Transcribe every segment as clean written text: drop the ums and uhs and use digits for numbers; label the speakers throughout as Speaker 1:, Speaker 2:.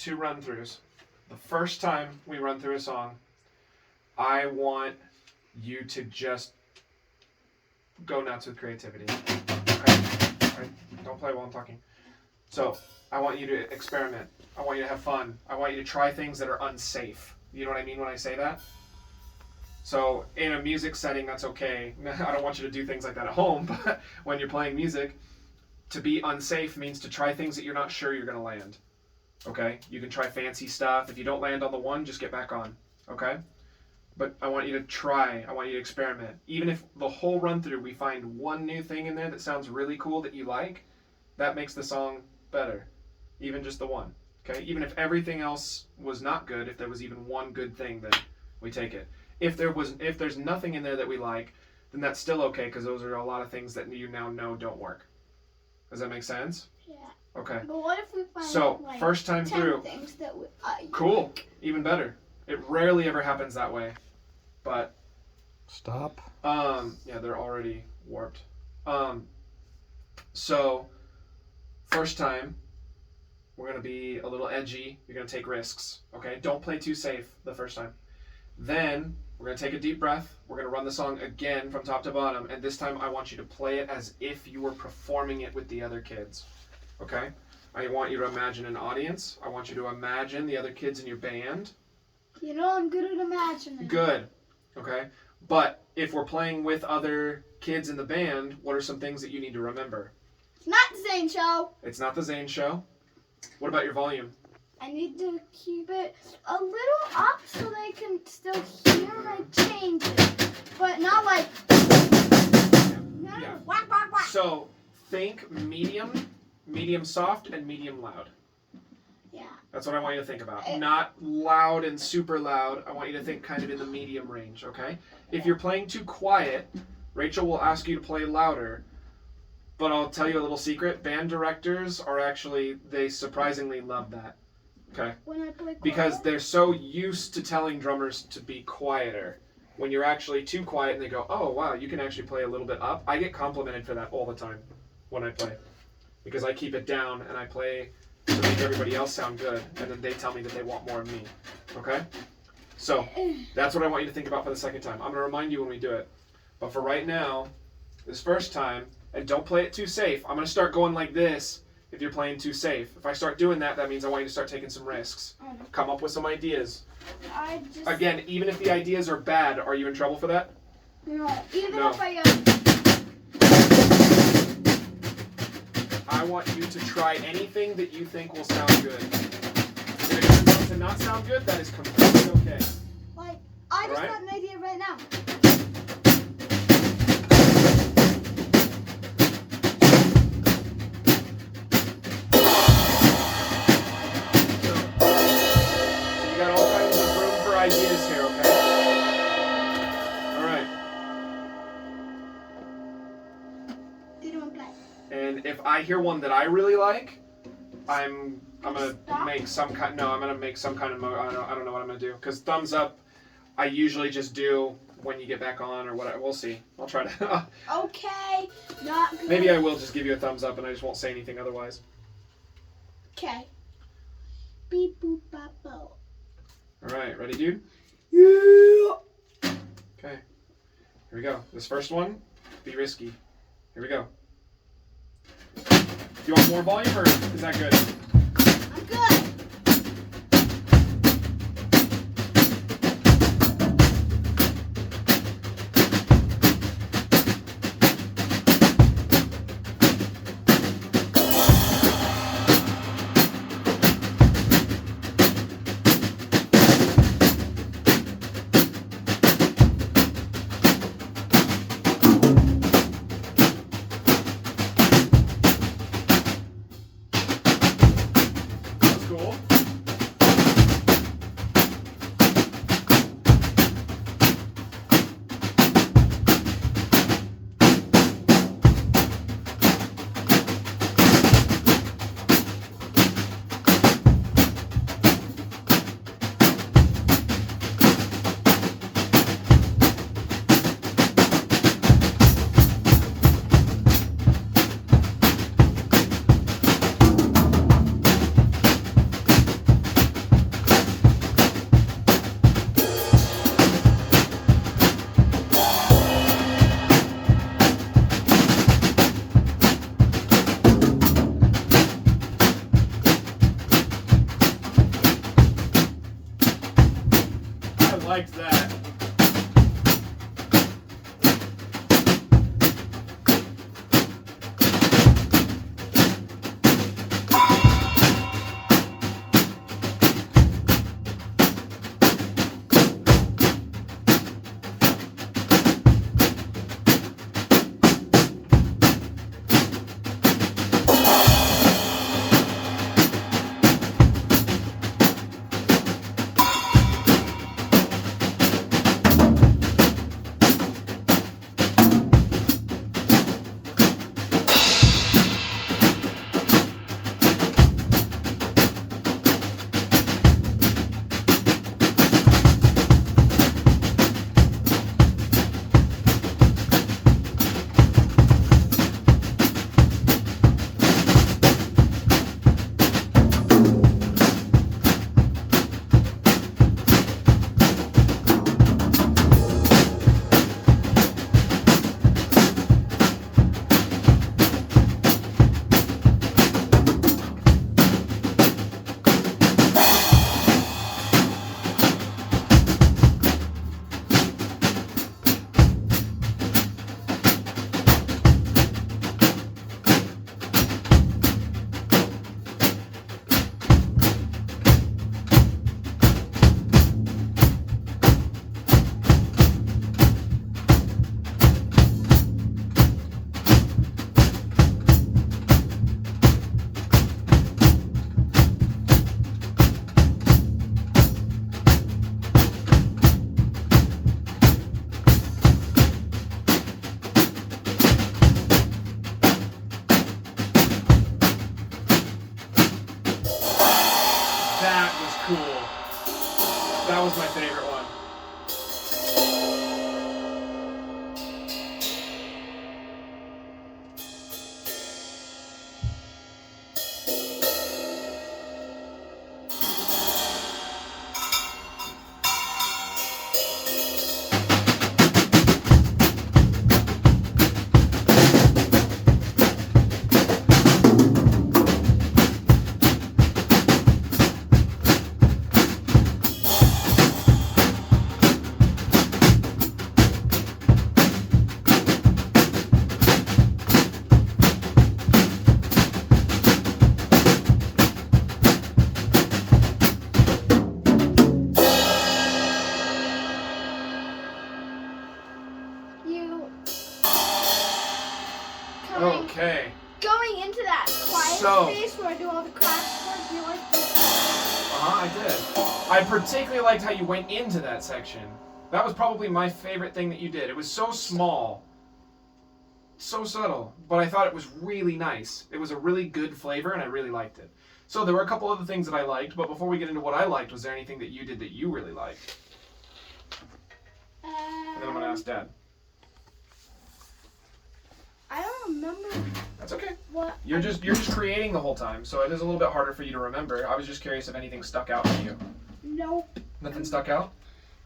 Speaker 1: 2 run-throughs. The first time we run through a song, I want you to just go nuts with creativity. Okay? Don't play while I'm talking. So, I want you to experiment. I want you to have fun. I want you to try things that are unsafe. You know what I mean when I say that? So, in a music setting, that's okay. I don't want you to do things like that at home, but when you're playing music, to be unsafe means to try things that you're not sure you're going to land. Okay? You can try fancy stuff. If you don't land on the one, just get back on. Okay? But I want you to try. I want you to experiment. Even if the whole run through we find one new thing in there that sounds really cool that you like, that makes the song better. Even just the one. Okay? Even if everything else was not good, if there was even one good thing, then we take it. If there's nothing in there that we like, then that's still okay because those are a lot of things that you now know don't work. Does that make sense?
Speaker 2: Yeah.
Speaker 1: Okay.
Speaker 2: But what if we find like
Speaker 1: first time
Speaker 2: 10
Speaker 1: through,
Speaker 2: things that we
Speaker 1: cool,
Speaker 2: like?
Speaker 1: even better. It rarely ever happens that way, but
Speaker 3: stop.
Speaker 1: Yeah, they're already warped. So first time, we're gonna be a little edgy. You're gonna take risks. Okay, don't play too safe the first time. Then we're gonna take a deep breath. We're gonna run the song again from top to bottom, and this time I want you to play it as if you were performing it with the other kids. Okay? I want you to imagine an audience. I want you to imagine the other kids in your band.
Speaker 2: You know I'm good at imagining.
Speaker 1: Good. Okay? But if we're playing with other kids in the band, what are some things that you need to remember?
Speaker 2: It's not the Zane show.
Speaker 1: It's not the Zane show. What about your volume?
Speaker 2: I need to keep it a little up so they can still hear my changes. But not like... No,
Speaker 1: Yeah.
Speaker 2: whack, whack, whack.
Speaker 1: So think medium soft, and medium loud.
Speaker 2: Yeah.
Speaker 1: That's what I want you to think about. Not loud and super loud. I want you to think kind of in the medium range, okay? If you're playing too quiet, Rachel will ask you to play louder. But I'll tell you a little secret. Band directors are actually, they surprisingly love that. Okay?
Speaker 2: When I play quiet.
Speaker 1: Because they're so used to telling drummers to be quieter. When you're actually too quiet and they go, oh, wow, you can actually play a little bit up. I get complimented for that all the time when I play. Because I keep it down and I play to make everybody else sound good. And then they tell me that they want more of me. Okay? So, that's what I want you to think about for the second time. I'm going to remind you when we do it. But for right now, this first time, and don't play it too safe. I'm going to start going like this if you're playing too safe. If I start doing that, that means I want you to start taking some risks. Come up with some ideas. Again, even if the ideas are bad, are you in trouble for that?
Speaker 2: No. Even
Speaker 1: No.
Speaker 2: if
Speaker 1: I want you to try anything that you think will sound good. If it turns out to not sound good, that is completely okay.
Speaker 2: like, I just
Speaker 1: Right?
Speaker 2: got an idea right now.
Speaker 1: You got all kinds of room for ideas here, okay? All right.
Speaker 2: Did you want to play?
Speaker 1: And if I hear one that I really like, I'm gonna
Speaker 2: Stop?
Speaker 1: make some kind. No, I'm gonna make some kind of. I don't know what I'm gonna do. Cause thumbs up, I usually just do when you get back on or what. We'll see. I'll try to.
Speaker 2: Okay. Not good.
Speaker 1: Maybe I will just give you a thumbs up and I just won't say anything otherwise.
Speaker 2: Okay. Beep boop bop bo.
Speaker 1: All right, ready, dude?
Speaker 2: Yeah.
Speaker 1: Okay. Here we go. This first one, be risky. Here we go. Do you want more volume or is that good?
Speaker 2: I'm good.
Speaker 1: That's cool. liked that. That was cool. That was my favorite one. Okay.
Speaker 2: Going into that quiet space where I do all the crash work, you like this?
Speaker 1: I did. I particularly liked how you went into that section. That was probably my favorite thing that you did. It was so small, so subtle, but I thought it was really nice. It was a really good flavor, and I really liked it. So there were a couple other things that I liked, but before we get into what I liked, was there anything that you did that you really liked? And then I'm going to ask Dad.
Speaker 2: I don't remember.
Speaker 1: That's okay.
Speaker 2: What?
Speaker 1: You're just creating the whole time, so it is a little bit harder for you to remember. I was just curious if anything stuck out to you.
Speaker 2: Nope.
Speaker 1: Nothing stuck out?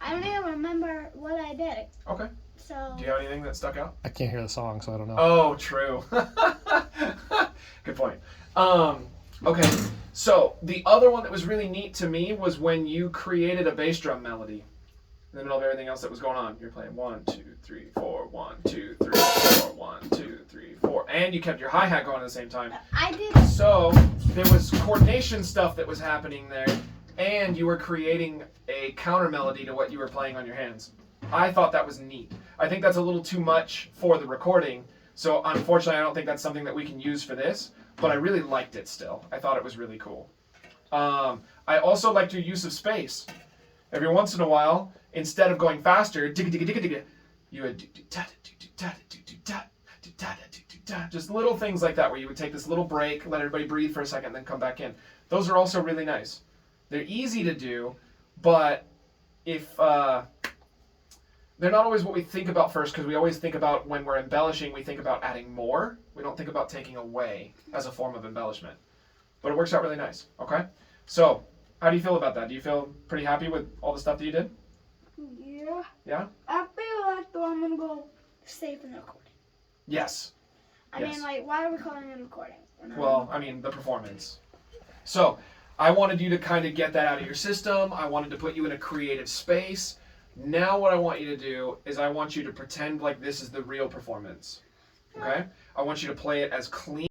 Speaker 2: I don't even remember what I did.
Speaker 1: Okay.
Speaker 2: So.
Speaker 1: Do you have anything that stuck out?
Speaker 3: I can't hear the song, so I don't know.
Speaker 1: Oh, true. Good point. Okay. So the other one that was really neat to me was when you created a bass drum melody in the middle of everything else that was going on. You're playing 1, 2, 3, 4, 1, 2, 3, 4, 1, 2, 3, 4, and you kept your hi-hat going at the same time.
Speaker 2: I did.
Speaker 1: So there was coordination stuff that was happening there, and you were creating a counter melody to what you were playing on your hands. I thought that was neat. I think that's a little too much for the recording, so unfortunately I don't think that's something that we can use for this, but I really liked it still. I thought it was really cool. I also liked your use of space. Every once in a while, instead of going faster, you would just little things like that where you would take this little break, let everybody breathe for a second, then come back in. Those are also really nice. They're easy to do, but if they're not always what we think about first, because we always think about when we're embellishing, we think about adding more. We don't think about taking away as a form of embellishment. But it works out really nice, okay? So, how do you feel about that? Do you feel pretty happy with all the stuff that you did?
Speaker 2: Yeah.
Speaker 1: Yeah?
Speaker 2: I feel like though I'm gonna go save in the recording.
Speaker 1: Yes.
Speaker 2: I mean, like, why are we calling it a recording?
Speaker 1: Well, I mean, the performance. So, I wanted you to kind of get that out of your system. I wanted to put you in a creative space. Now what I want you to do is I want you to pretend like this is the real performance. Okay? I want you to play it as clean